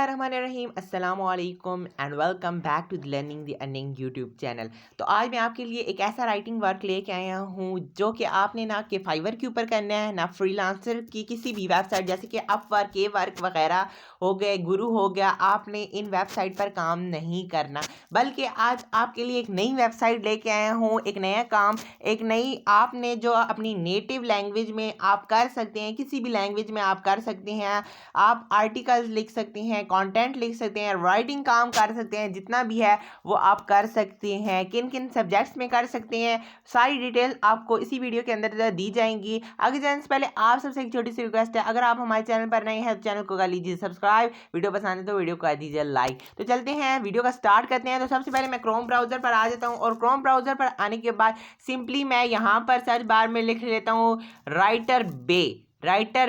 बिस्मिल्लाहिर्रहमानिर्रहीम अस्सलामुअलैकुम and welcome back to the learning the earning YouTube channel. तो आज मैं आपके लिए एक ऐसा राइटिंग वर्क लेके आया हूँ जो कि आपने ना कि फाइवर के ऊपर करना है ना फ्रीलांसर की किसी भी वेबसाइट जैसे कि अपवर्क, के वर्क वगैरह हो गए, गुरु हो गया। आपने इन वेबसाइट पर काम नहीं करना, बल्कि आज आपके लिए एक नई वेबसाइट लेके आया हूँ, एक नया काम, एक नई आपने जो अपनी नेटिव लैंग्वेज में आप कर सकते हैं, किसी भी लैंग्वेज में आप कर सकते हैं। आप आर्टिकल्स लिख सकते हैं, कंटेंट लिख सकते हैं, राइटिंग काम कर सकते हैं, जितना भी है वो आप कर सकते हैं। किन किन सब्जेक्ट्स में कर सकते हैं, सारी डिटेल आपको इसी वीडियो के अंदर दी जाएंगी। आगे जाने से पहले आप सबसे एक छोटी सी रिक्वेस्ट है, अगर आप हमारे चैनल पर नए हैं तो चैनल को कर लीजिए सब्सक्राइब, वीडियो पसंद है तो वीडियो को कर दीजिए लाइक। तो चलते हैं, वीडियो का स्टार्ट करते हैं। तो सबसे पहले मैं क्रोम ब्राउजर पर आ जाता हूँ और क्रोम ब्राउजर पर आने के बाद सिंपली मैं यहाँ पर सर्च बार में लिख लेता हूँ writer babe WRITER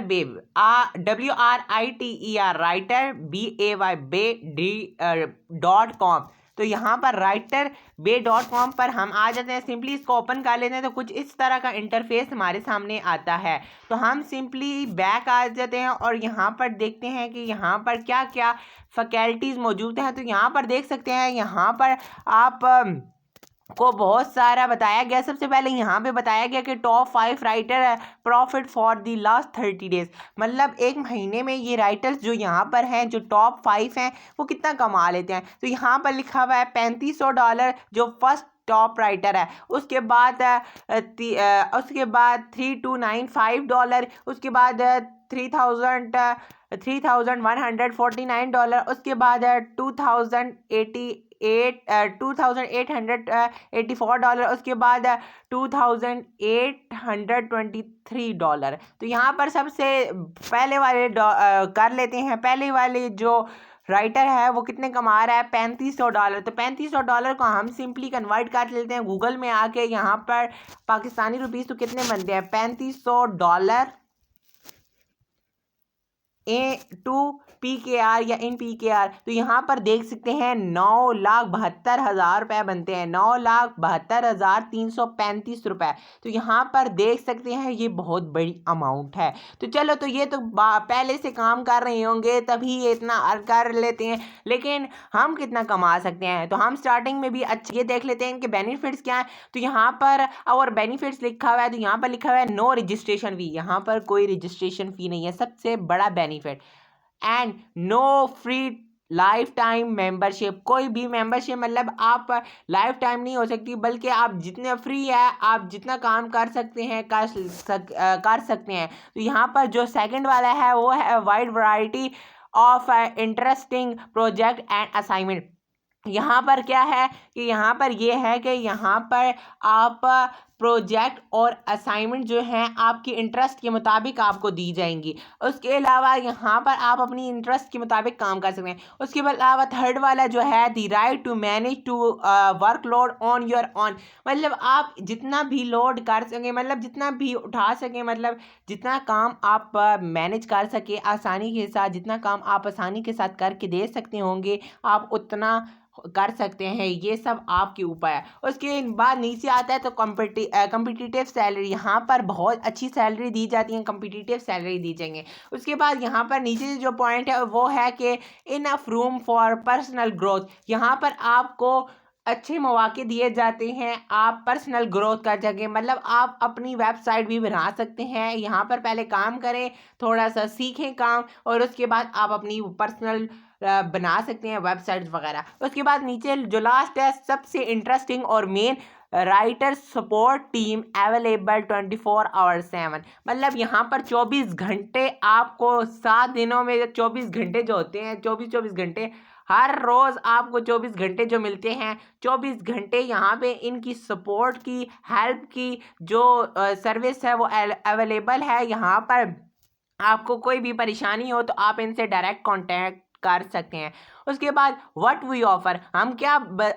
writer BAY.com। तो यहाँ पर writerbay.com पर हम आ जाते हैं। सिंपली इसको ओपन कर लेते हैं तो कुछ इस तरह का इंटरफेस हमारे सामने आता है। तो हम सिंपली बैक आ जाते हैं और यहाँ पर देखते हैं कि यहाँ पर क्या क्या फैकल्टीज मौजूद हैं। तो यहाँ पर देख सकते हैं, यहाँ पर आप को बहुत सारा बताया गया। सबसे पहले यहाँ पे बताया गया कि top 5 writer profit for the last 30 days, मतलब एक महीने में ये राइटर्स जो यहाँ पर हैं, जो टॉप 5 हैं, वो कितना कमा लेते हैं। तो यहाँ पर लिखा हुआ है $3500 जो फर्स्ट टॉप राइटर है। उसके बाद $3295, उसके बाद $3149, उसके बाद 2884, उसके बाद $2823। तो यहाँ पर सबसे पहले वाले कर लेते हैं। पहले वाले जो राइटर है वो कितने कमा रहा है, $3500। तो $3500 को हम सिंपली कन्वर्ट कर लेते हैं गूगल में आके। यहाँ पर पाकिस्तानी रुपीस तो कितने बनते हैं, $3500 टू PKR या इन PKR। तो यहाँ पर देख सकते हैं 9,72,000 रुपये बनते हैं, 9,72,335 रुपये। तो यहाँ पर देख सकते हैं ये बहुत बड़ी अमाउंट है। तो चलो, तो ये तो पहले से काम कर रहे होंगे तभी ये इतना कर लेते हैं, लेकिन हम कितना कमा सकते हैं। तो हम स्टार्टिंग में भी अच्छे ये देख लेते हैं इनके बेनिफिट्स क्या है। तो यहाँ पर और बेनिफिट्स लिखा हुआ है, तो यहाँ पर लिखा हुआ है नो रजिस्ट्रेशन फी, यहाँ पर कोई रजिस्ट्रेशन फी नहीं है, सबसे बड़ा benefit. And no free life time membership, कोई भी मेंबरशिप मतलब आप लाइफ टाइम नहीं हो सकती, बल्कि आप जितने फ्री है आप जितना काम कर सकते हैं कर सकते हैं। तो यहाँ पर जो सेकंड वाला है वो है wide variety of interesting project and assignment. यहाँ पर क्या है कि यहाँ पर ये है कि यहाँ पर आप प्रोजेक्ट और असाइनमेंट जो हैं आपकी इंटरेस्ट के मुताबिक आपको दी जाएंगी। उसके अलावा यहाँ पर आप अपनी इंटरेस्ट के मुताबिक काम कर सकते हैं। उसके अलावा थर्ड वाला जो है the right to manage to workload on your on, मतलब आप जितना भी लोड कर सकें, मतलब जितना भी उठा सकें, मतलब जितना काम आप मैनेज कर सके आसानी के साथ, जितना काम आप आसानी के साथ करके दे सकते होंगे आप उतना कर सकते हैं। ये सब आपके ऊपर है। उसके बाद नीचे आता है तो कम्पिटिटिव सैलरी, यहाँ पर बहुत अच्छी सैलरी दी जाती है, कम्पिटिटिव सैलरी दी जाएंगे। उसके बाद यहाँ पर नीचे जो पॉइंट है वो है कि enough room for personal growth, यहाँ पर आपको अच्छे मौके दिए जाते हैं, आप पर्सनल ग्रोथ कर सकें, मतलब आप अपनी वेबसाइट भी बना सकते हैं। यहाँ पर पहले काम करें, थोड़ा सा सीखें काम, और उसके बाद आप अपनी पर्सनल बना सकते हैं वेबसाइट्स वगैरह। उसके बाद नीचे जो लास्ट है सबसे इंटरेस्टिंग और main, writer support team available 24/7, मतलब यहाँ पर 24 घंटे आपको 7 दिनों में 24 घंटे जो होते हैं, 24 घंटे हर रोज़ आपको 24 घंटे जो मिलते हैं, 24 घंटे यहाँ पे इनकी सपोर्ट की, हेल्प की जो सर्विस है वो अवेलेबल है। यहाँ पर आपको कोई भी परेशानी हो तो आप इनसे डायरेक्ट कांटेक्ट कर सकते हैं। उसके बाद व्हाट वी ऑफर, हम क्या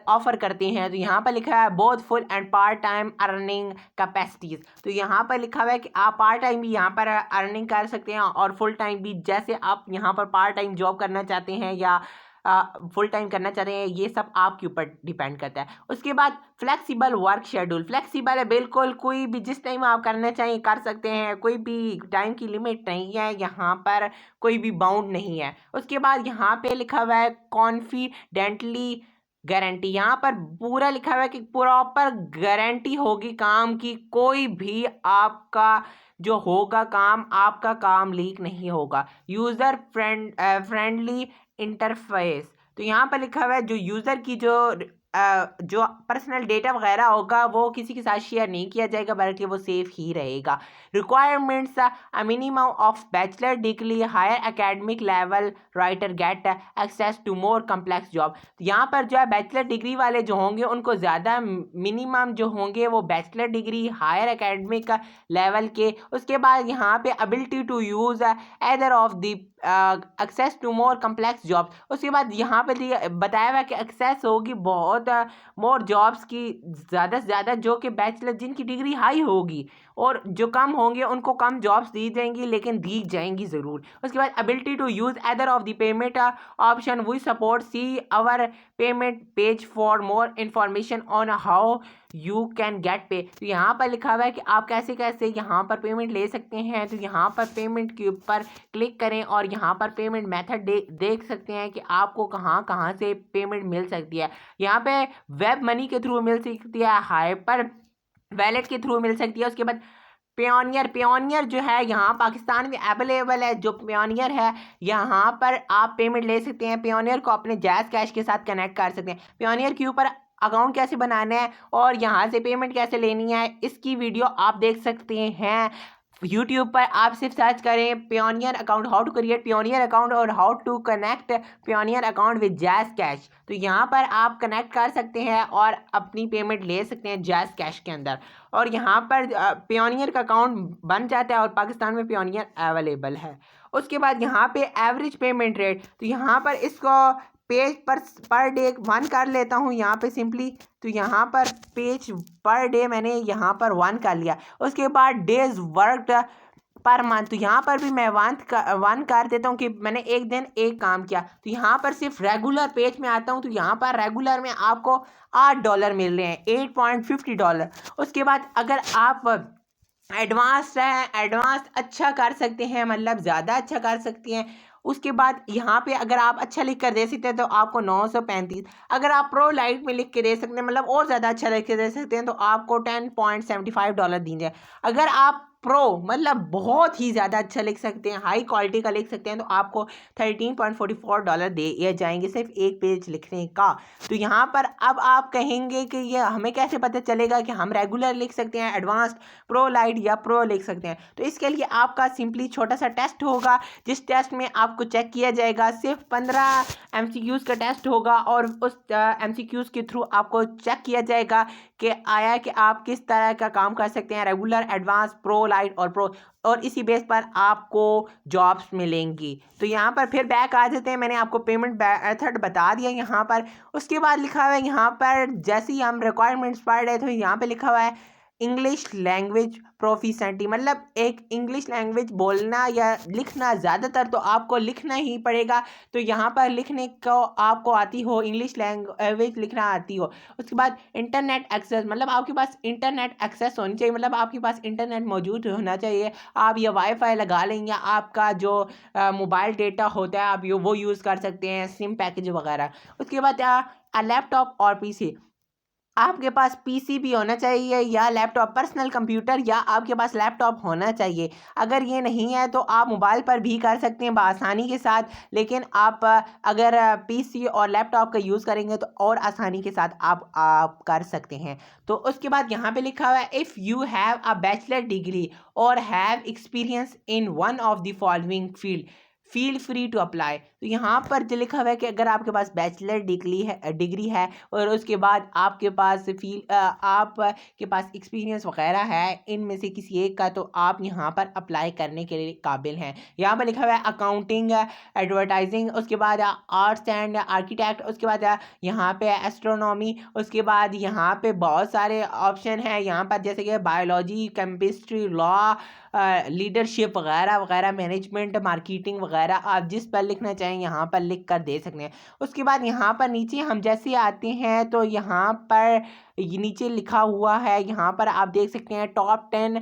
ऑफर करते हैं। तो यहाँ पर लिखा है both full and part time earning capacities. तो यहाँ पर लिखा हुआ है कि आप पार्ट टाइम भी यहाँ पर अर्निंग कर सकते हैं और फुल टाइम भी, जैसे आप यहाँ पर पार्ट टाइम जॉब करना चाहते हैं या फुल टाइम करना चाहते हैं, ये सब आपके ऊपर डिपेंड करता है। उसके बाद फ्लेक्सिबल वर्क शेड्यूल, फ्लेक्सिबल है बिल्कुल, कोई भी जिस टाइम आप करना चाहिए कर सकते हैं, कोई भी टाइम की लिमिट नहीं है यहाँ पर, कोई भी बाउंड नहीं है। उसके बाद यहाँ पे लिखा हुआ है कॉन्फिडेंटली गारंटी, यहाँ पर पूरा लिखा हुआ है कि प्रॉपर गारंटी होगी काम की, कोई भी आपका जो होगा काम, आपका काम लीक नहीं होगा। यूज़र फ्रेंडली इंटरफेस, तो यहाँ पर लिखा हुआ है जो यूज़र की जो पर्सनल डेटा वगैरह होगा वो किसी के साथ शेयर नहीं किया जाएगा, बल्कि वो सेफ ही रहेगा। Requirements, a minimum of bachelor degree, higher academic level writer get access to more complex job. तो यहाँ पर जो है बैचलर डिग्री वाले जो होंगे उनको ज़्यादा मिनिमम जो होंगे वो bachelor degree higher academic level के। उसके बाद यहाँ पे ability to use either of the access to more complex job. उसके बाद यहाँ पे बताया हुआ कि एक्सेस होगी बहुत मोर जॉब्स की, ज़्यादा से ज़्यादा जो कि बैचलर जिनकी डिग्री हाई होगी, और जो कम होंगे उनको कम जॉब्स दी जाएंगी, लेकिन दी जाएंगी ज़रूर। उसके बाद ability to use other of the payment option, we support see our payment page for more information on how you can get pay. तो यहाँ पर लिखा हुआ है कि आप कैसे कैसे यहाँ पर पेमेंट ले सकते हैं। तो यहाँ पर पेमेंट के ऊपर क्लिक करें और यहाँ पर पेमेंट मेथड देख सकते हैं कि आपको कहाँ कहाँ से पेमेंट मिल सकती है। यहाँ पे वेब मनी के थ्रू मिल सकती है, हाइपर वैलेट के थ्रू मिल सकती है। उसके बाद पेयोनियर जो है यहाँ पाकिस्तान में अवेलेबल है। जो पेयोनियर है यहाँ पर आप पेमेंट ले सकते हैं, पेयोनियर को अपने जैज़ कैश के साथ कनेक्ट कर सकते हैं। पेयोनियर के ऊपर अकाउंट कैसे बनाना है और यहाँ से पेमेंट कैसे लेनी है, इसकी वीडियो आप देख सकते हैं यूट्यूब पर। आप सिर्फ सर्च करें Payoneer account, how to create Payoneer account और how to connect Payoneer account with JazzCash. तो यहाँ पर आप कनेक्ट कर सकते हैं और अपनी पेमेंट ले सकते हैं जैज़ कैश के अंदर, और यहाँ पर पेयोनियर का अकाउंट बन जाता है और पाकिस्तान में पेयोनियर अवेलेबल है। उसके बाद यहाँ पे एवरेज पेमेंट रेट, तो यहाँ पर इसको पेज पर डे 1 कर लेता हूँ यहाँ पे सिंपली। तो यहाँ पर पेज पर डे मैंने यहाँ पर 1 कर लिया। उसके बाद डेज वर्कड पर मंथ, तो यहाँ पर भी मैं 1 कर देता हूँ कि मैंने एक दिन एक काम किया। तो यहाँ पर सिर्फ रेगुलर पेज में आता हूँ, तो यहाँ पर रेगुलर में आपको $8 मिल रहे हैं, $8.50। उसके बाद अगर आप एडवांस है, एडवांस अच्छा कर सकते हैं, मतलब ज़्यादा अच्छा कर सकते हैं। उसके बाद यहाँ पे अगर आप अच्छा लिख कर दे सकते हैं तो आपको 935। अगर आप प्रो लाइट में लिख के दे सकते हैं, मतलब और ज़्यादा अच्छा लिख के दे सकते हैं, तो आपको $10.75 दीजिए। अगर आप प्रो मतलब बहुत ही ज़्यादा अच्छा लिख सकते हैं, हाई क्वालिटी का लिख सकते हैं, तो आपको $13.44 दिए जाएंगे सिर्फ एक पेज लिखने का। तो यहाँ पर अब आप कहेंगे कि ये हमें कैसे पता चलेगा कि हम रेगुलर लिख सकते हैं, एडवांस्ड, प्रो लाइट या प्रो लिख सकते हैं। तो इसके लिए आपका सिंपली छोटा सा टेस्ट होगा, जिस टेस्ट में आपको चेक किया जाएगा। सिर्फ 15 MCQs का टेस्ट होगा और उस MCQs के थ्रू आपको चेक किया जाएगा कि आया कि आप किस तरह का काम कर सकते हैं, रेगुलर, एडवांस, प्रो लाइट और प्रो, और इसी बेस पर आपको जॉब्स मिलेंगी। तो यहाँ पर फिर बैक आ जाते हैं, मैंने आपको पेमेंट मेथड बता दिया यहाँ पर। उसके बाद लिखा हुआ है यहाँ पर, जैसे ही हम रिक्वायरमेंट्स पढ़ रहे थे, यहाँ पे लिखा हुआ है इंग्लिश लैंग्वेज प्रोफिशेंटी, मतलब एक इंग्लिश लैंग्वेज बोलना या लिखना, ज़्यादातर तो आपको लिखना ही पड़ेगा। तो यहाँ पर लिखने को आपको आती हो, इंग्लिश लैंग्वेज लिखना आती हो। उसके बाद इंटरनेट एक्सेस, मतलब आपके पास इंटरनेट एक्सेस होनी चाहिए, मतलब आपके पास इंटरनेट मौजूद होना चाहिए। आप ये वाईफाई लगा लें या आपका जो मोबाइल डेटा होता है आप वो यूज़ कर सकते हैं, सिम पैकेज वगैरह। उसके बाद लैपटॉप और पीसी, आपके पास पीसी भी होना चाहिए या लैपटॉप, पर्सनल कंप्यूटर या आपके पास लैपटॉप होना चाहिए। अगर ये नहीं है तो आप मोबाइल पर भी कर सकते हैं बआसानी के साथ, लेकिन आप अगर पीसी और लैपटॉप का यूज़ करेंगे तो और आसानी के साथ आप कर सकते हैं। तो उसके बाद यहाँ पे लिखा हुआ है if you have a bachelor degree और have experience in one of the following feel free to apply. तो यहाँ पर जो लिखा हुआ है कि अगर आपके पास बैचलर डिग्री है और उसके बाद आपके पास आपके पास एक्सपीरियंस वगैरह है इनमें से किसी एक का, तो आप यहाँ पर अप्लाई करने के लिए काबिल हैं। यहाँ पर लिखा हुआ है अकाउंटिंग, एडवर्टाइजिंग, उसके बाद आर्ट्स एंड आर्किटेक्ट, उसके बाद यहाँ पे एस्ट्रोनॉमी, उसके बाद यहाँ पे बहुत सारे ऑप्शन हैं यहाँ पर, जैसे कि बायोलॉजी, केमिस्ट्री, लॉ, लीडरशिप वगैरह वगैरह, मैनेजमेंट, मार्केटिंग वगैरह वगैरह आप जिस पर लिखना चाहें यहाँ पर लिख कर दे सकते हैं। उसके बाद यहाँ पर नीचे हम जैसे आते हैं तो यहाँ पर नीचे लिखा हुआ है, यहाँ पर आप देख सकते हैं top 10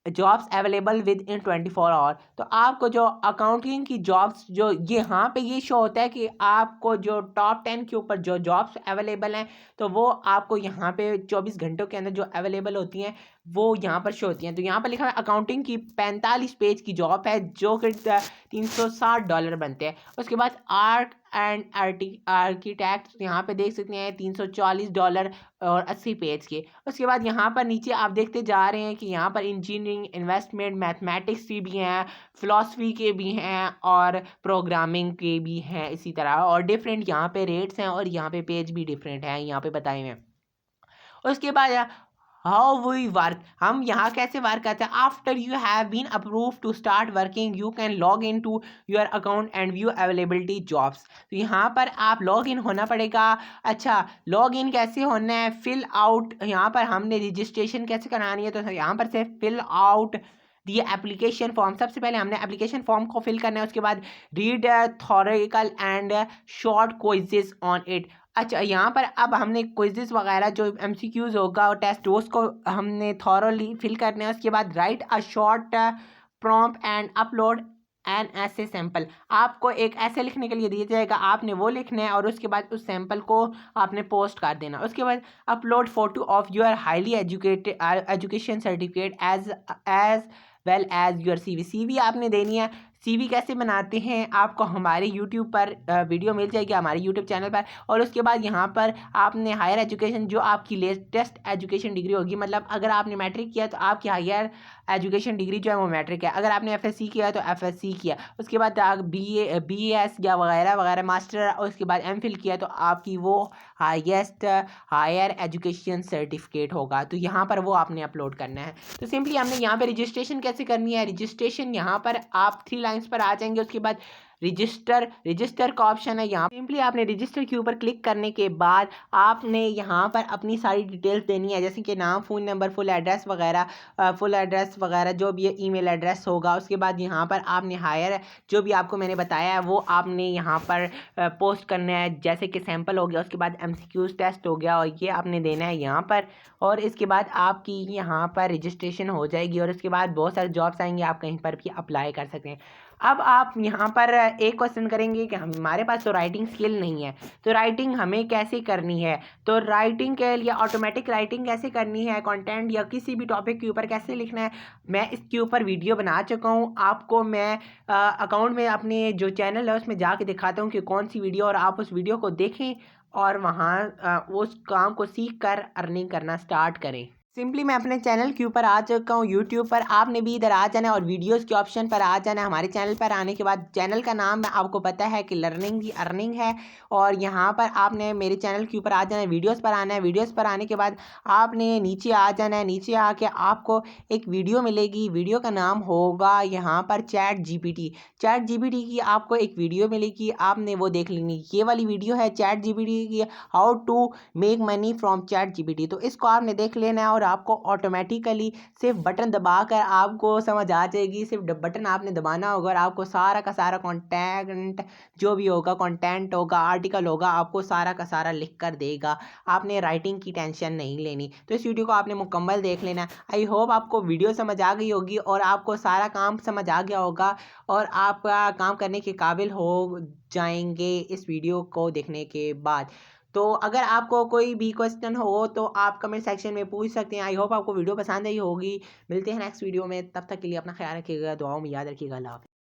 jobs available within 24 hour. तो आपको जो अकाउंटिंग की जॉब्स जो यहाँ पे ये शो होता है कि आपको जो टॉप 10 के ऊपर जो जॉब्स अवेलेबल हैं तो वो आपको यहाँ पे 24 घंटों के अंदर जो अवेलेबल होती हैं वो यहाँ पर शो होती हैं। तो यहाँ पर लिखा है अकाउंटिंग की 45 पेज की जॉब है जो कि $360 बनते हैं। उसके बाद आर्ट एंड आर्किटेक्ट यहाँ पे देख सकते हैं $340 और 80 पेज के। उसके बाद यहाँ पर नीचे आप देखते जा रहे हैं कि यहाँ पर इंजीनियरिंग, इन्वेस्टमेंट, मैथमेटिक्स की भी हैं, फिलॉसफी के भी हैं और प्रोग्रामिंग के भी हैं इसी तरह, और डिफरेंट यहाँ पे रेट्स हैं और यहाँ पे पेज भी डिफरेंट हैं यहाँ पे बताए हुए हैं। उसके बाद हाउ वी वर्क, हम यहाँ कैसे वर्क करते हैं। After you have been approve to start working you can log in to your account and view availability jobs. तो यहाँ पर आप लॉग इन होना पड़ेगा। अच्छा, लॉग इन कैसे होना है, फिल आउट, यहाँ पर हमने रजिस्ट्रेशन कैसे करानी है, तो यहाँ पर से फिल आउट दिए एप्लीकेशन फॉर्म। सबसे पहले हमने एप्लीकेशन फॉर्म को फिल करना है। उसके बाद read theoretical and short quizzes on it. अच्छा, यहाँ पर अब हमने क्विज़ेस वगैरह जो MCQs होगा और टेस्ट उसको हमने थॉरोली फिल करना है। उसके बाद right a short prompt and upload N ऐसे सैंपल, आपको एक ऐसे लिखने के लिए दिया जाएगा, आपने वो लिखना है और उसके बाद उस सैंपल को आपने पोस्ट कर देना। उसके बाद upload photo of your highly educated education certificate as well as your CV आपने देनी है। CV कैसे बनाते हैं आपको हमारे YouTube पर वीडियो मिल जाएगी, हमारे YouTube चैनल पर। और उसके बाद यहाँ पर आपने हायर एजुकेशन जो आपकी लेटेस्ट एजुकेशन डिग्री होगी, मतलब अगर आपने मैट्रिक किया तो आपकी हायर एजुकेशन डिग्री जो है वो मैट्रिक है, अगर आपने FSC किया तो FSC किया। उसके बाद BS या वगैरह वगैरह मास्टर, उसके बाद MPhil किया तो आपकी वो हाईएस्ट हायर एजुकेशन सर्टिफिकेट होगा, तो यहाँ पर वो आपने अपलोड करना है। तो सिंपली हमने यहाँ पे रजिस्ट्रेशन कैसे करनी है, रजिस्ट्रेशन यहाँ पर आप 3 लाइन्स पर आ जाएंगे। उसके बाद रजिस्टर का ऑप्शन है, यहाँ सिंपली आपने रजिस्टर के ऊपर क्लिक करने के बाद आपने यहाँ पर अपनी सारी डिटेल्स देनी है, जैसे कि नाम, फ़ोन नंबर, फुल एड्रेस वगैरह जो भी ईमेल एड्रेस होगा। उसके बाद यहाँ पर आपने हायर जो भी आपको मैंने बताया है वो आपने यहाँ पर पोस्ट करना है, जैसे कि सैंपल हो गया। उसके बाद MCQs टेस्ट हो गया और ये आपने देना है यहाँ पर, और इसके बाद आपकी यहाँ पर रजिस्ट्रेशन हो जाएगी और उसके बाद बहुत सारे जॉब्स आएंगे, आप कहीं पर भी अप्लाई कर सकते हैं। अब आप यहाँ पर एक क्वेश्चन करेंगे कि हमारे पास तो राइटिंग स्किल नहीं है, तो राइटिंग हमें कैसे करनी है। तो राइटिंग के लिए ऑटोमेटिक राइटिंग कैसे करनी है, कंटेंट या किसी भी टॉपिक के ऊपर कैसे लिखना है, मैं इसके ऊपर वीडियो बना चुका हूँ। आपको मैं अकाउंट में अपने जो चैनल है उसमें जाके दिखाता हूँ कि कौन सी वीडियो, और आप उस वीडियो को देखें और वहाँ उस काम को सीख कर अर्निंग करना स्टार्ट करें। सिंपली मैं अपने चैनल के ऊपर आ चुका हूँ यूट्यूब पर, आपने भी इधर आ जाना है और वीडियोस के ऑप्शन पर आ जाना है। हमारे चैनल पर आने के बाद चैनल का नाम आपको पता है कि लर्निंग की अर्निंग है, और यहाँ पर आपने मेरे चैनल के ऊपर आ जाना है, वीडियोस पर आना है। वीडियोस पर आने के बाद आपने नीचे आ जाना है, नीचे आके आपको एक वीडियो मिलेगी, वीडियो का नाम होगा यहाँ पर चैट जीपीटी की आपको एक वीडियो मिलेगी, आपने वो देख लेनी। ये वाली वीडियो है चैट जीपीटी की, how to make money from ChatGPT, तो इसको आपने देख लेना है और आपको ऑटोमेटिकली सिर्फ बटन दबाकर आपको समझ आ जाएगी। सिर्फ बटन आपने दबाना होगा और आपको सारा का सारा कंटेंट जो भी होगा, कंटेंट होगा, आर्टिकल होगा, आपको सारा का सारा लिख कर देगा। आपने राइटिंग की टेंशन नहीं लेनी। तो इस वीडियो को आपने मुकम्मल देख लेना। आई होप आपको वीडियो समझ आ गई होगी और आपको सारा काम समझ आ गया होगा और आप काम करने के काबिल हो जाएंगे इस वीडियो को देखने के बाद। तो अगर आपको कोई भी क्वेश्चन हो तो आप कमेंट सेक्शन में पूछ सकते हैं। आई होप आपको वीडियो पसंद आई होगी। मिलते हैं नेक्स्ट वीडियो में, तब तक के लिए अपना ख्याल रखिएगा, दुआओं में याद रखिएगा। अल्लाह हाफ़िज़।